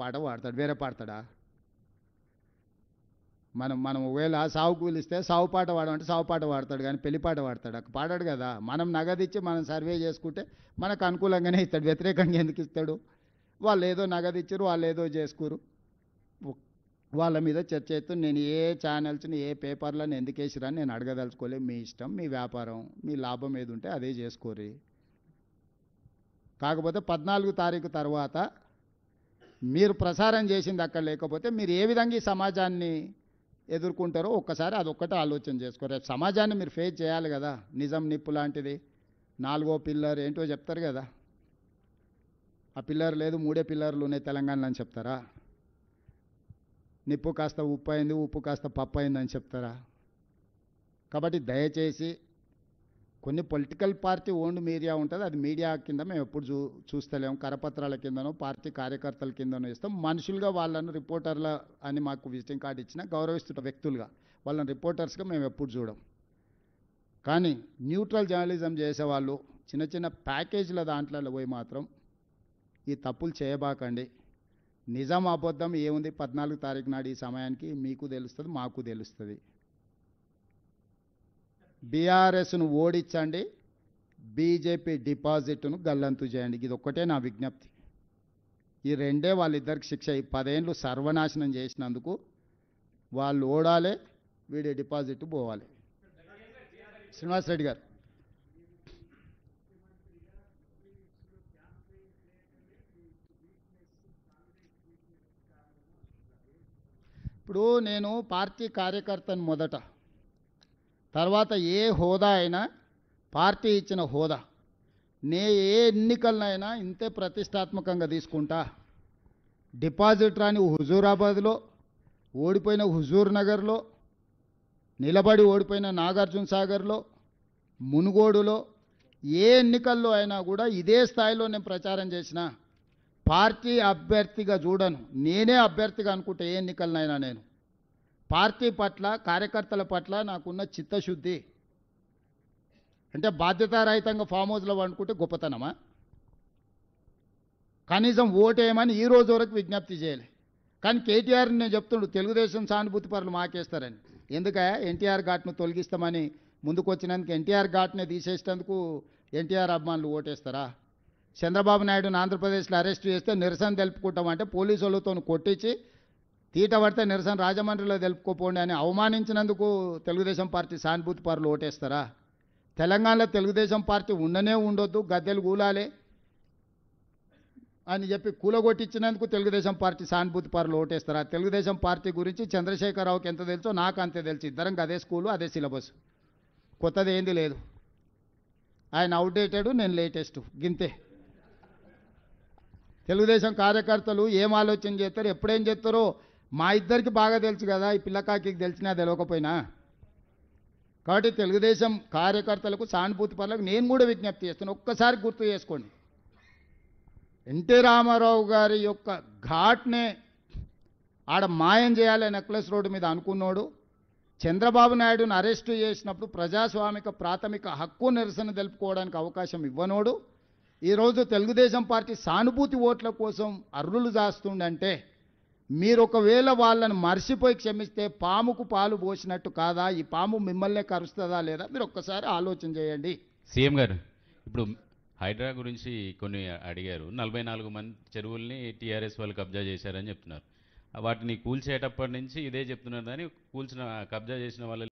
పాట పాడతాడు, వేరే పాడతాడా? మనం ఒకవేళ సావు కూలిస్తే సావు పాట పాడమంటే సావు పాట పాడతాడు, కానీ పెళ్లి పాట పాడతాడు పాడాడు కదా. మనం నగదిచ్చి మనం సర్వే చేసుకుంటే మనకు అనుకూలంగానే ఇస్తాడు, వ్యతిరేకంగా ఎందుకు ఇస్తాడు? వాళ్ళు ఏదో నగదిచ్చారు, వాళ్ళు ఏదో చేసుకోరు, వాళ్ళ మీద చర్చ చేస్తూ నేను ఏ ఛానల్స్ని ఏ పేపర్లను ఎందుకు వేసిరని నేను అడగదలుచుకోలేదు. మీ ఇష్టం, మీ వ్యాపారం, మీ లాభం ఏది ఉంటే అదే చేసుకోరు. కాకపోతే 14 తారీఖు తర్వాత మీరు ప్రసారం చేసింది అక్కడ లేకపోతే మీరు ఏ విధంగా ఈ సమాజాన్ని ఎదుర్కొంటారో ఒక్కసారి అదొక్కటే ఆలోచన చేసుకోరు. రేపు సమాజాన్ని మీరు ఫేస్ చేయాలి కదా. నిజం నిప్పు లాంటిది 4వ పిల్లర్ ఏంటో చెప్తారు కదా. ఆ పిల్లర్ లేదు, 3 పిల్లర్లు ఉన్నాయి తెలంగాణలో అని చెప్తారా? నిప్పు కాస్త ఉప్పు అయింది, ఉప్పు కాస్త పప్పు అయిందని చెప్తారా? కాబట్టి దయచేసి కొన్ని పొలిటికల్ పార్టీ ఓన్డ్ మీడియా ఉంటుంది, అది మీడియా కింద మేము ఎప్పుడు చూస్తలేము. కరపత్రాల కిందనో పార్టీ కార్యకర్తల కిందనో ఇస్తాం. మనుషులుగా వాళ్ళను రిపోర్టర్ల అని మాకు విజిటింగ్ కార్డు ఇచ్చిన గౌరవిస్తున్న వ్యక్తులుగా వాళ్ళని రిపోర్టర్స్గా మేము ఎప్పుడు చూడం. కానీ న్యూట్రల్ జర్నలిజం చేసేవాళ్ళు చిన్న చిన్న ప్యాకేజీల దాంట్లో పోయి మాత్రం ఈ తప్పులు చేయబాకండి. నిజం అబద్ధం ఏముంది 14 తారీఖు నాడు ఈ సమయానికి మీకు తెలుస్తుంది, మాకు తెలుస్తుంది. బీఆర్ఎస్ను ఓడించండి, బీజేపీ డిపాజిట్ను గల్లంతు చేయండి. ఇది ఒక్కటే నా విజ్ఞప్తి. ఈ రెండే వాళ్ళిద్దరికి శిక్ష. ఈ 10 ఏళ్ళు సర్వనాశనం చేసినందుకు వాళ్ళు ఓడాలి, వీడి డిపాజిట్ పోవాలి. శ్రీనివాస్ రెడ్డి గారు, ఇప్పుడు నేను పార్టీ కార్యకర్తను మొదట, తర్వాత ఏ హోదా అయినా పార్టీ ఇచ్చిన హోదా, ఏ ఎన్నికలనైనా ఇంతే ప్రతిష్టాత్మకంగా తీసుకుంటా. డిపాజిట్ రాని హుజూరాబాద్లో, ఓడిపోయిన హుజూర్ నగర్లో, నిలబడి ఓడిపోయిన నాగార్జున సాగర్లో, మునుగోడులో ఏ ఎన్నికల్లో అయినా కూడా ఇదే స్థాయిలో నేను ప్రచారం చేసిన. పార్టీ అభ్యర్థిగా చూడను, నేనే అభ్యర్థిగా అనుకుంటే ఏ ఎన్నికలనైనా నేను పార్టీ పట్ల కార్యకర్తల పట్ల నాకున్న చిత్తశుద్ధి. అంటే బాధ్యతారహితంగా ఫామ్ హౌస్లో అనుకుంటే గొప్పతనమా? కనీసం ఓటేయమని ఈ రోజు వరకు విజ్ఞప్తి చేయలే. కానీ కేటీఆర్ని నేను చెప్తుండు, తెలుగుదేశం సానుభూతి పరులు మాకేస్తారని. ఎందుక ఎన్టీఆర్ ఘాట్ను తొలగిస్తామని ముందుకు వచ్చినందుకు ఎన్టీఆర్ ఘాట్నే తీసేసేందుకు ఎన్టీఆర్ అభిమానులు ఓటేస్తారా? చంద్రబాబు నాయుడుని ఆంధ్రప్రదేశ్లో అరెస్ట్ చేస్తే నిరసన తెలుపుకుంటామంటే పోలీసు వాళ్ళతో కొట్టించి తీట పడితే నిరసన రాజమండ్రిలో తెలుపుకోపోండి అని అవమానించినందుకు తెలుగుదేశం పార్టీ సానుభూతి పరులు ఓటేస్తారా? తెలంగాణలో తెలుగుదేశం పార్టీ ఉండనే ఉండొద్దు, గద్దెలు కూలాలి అని చెప్పి కూలగొట్టించినందుకు తెలుగుదేశం పార్టీ సానుభూతి పరులు ఓటేస్తారా? తెలుగుదేశం పార్టీ గురించి చంద్రశేఖరరావుకి ఎంత తెలుసో నాకు అంతే తెలుసు. ఇద్దరం అదే స్కూలు, అదే సిలబస్, కొత్తది ఏంది లేదు. ఆయన అవుట్డేటెడ్, నేను లేటెస్ట్, గింతే. తెలుగుదేశం కార్యకర్తలు ఏం ఆలోచన చేస్తారు, ఎప్పుడేం చేస్తారో మా ఇద్దరికి బాగా తెలుసు కదా, ఈ పిల్లకాకి తెలిసినా తెలియకపోయినా. కాబట్టి తెలుగుదేశం కార్యకర్తలకు సానుభూతి పరులకు నేను కూడా విజ్ఞప్తి చేస్తాను, ఒక్కసారి గుర్తు చేసుకోండి. ఎన్టీ రామారావు గారి యొక్క ఘాట్నే ఆడ మాయం చేయాలి నెక్లెస్ రోడ్డు మీద అనుకున్నాడు. చంద్రబాబు నాయుడును అరెస్టు చేసినప్పుడు ప్రజాస్వామిక ప్రాథమిక హక్కు నిరసన తెలుపుకోవడానికి అవకాశం ఇవ్వనోడు ఈరోజు తెలుగుదేశం పార్టీ సానుభూతి ఓట్ల కోసం అర్రులు చేస్తుండంటే మీరు ఒకవేళ వాళ్ళని మర్చిపోయి క్షమిస్తే పాముకు పాలు పోసినట్టు కాదా? ఈ పాము మిమ్మల్నే కరుస్తుందా లేదా? మీరు ఒక్కసారి ఆలోచన చేయండి. సీఎం గారు, ఇప్పుడు హైడ్రా గురించి కొన్ని అడిగారు. 44 మంది చెరువుల్ని టీఆర్ఎస్ వాళ్ళు కబ్జా చేశారని చెప్తున్నారు. వాటిని కూల్చేటప్పటి నుంచి ఇదే చెప్తున్నారు. కానీ కబ్జా చేసిన వాళ్ళ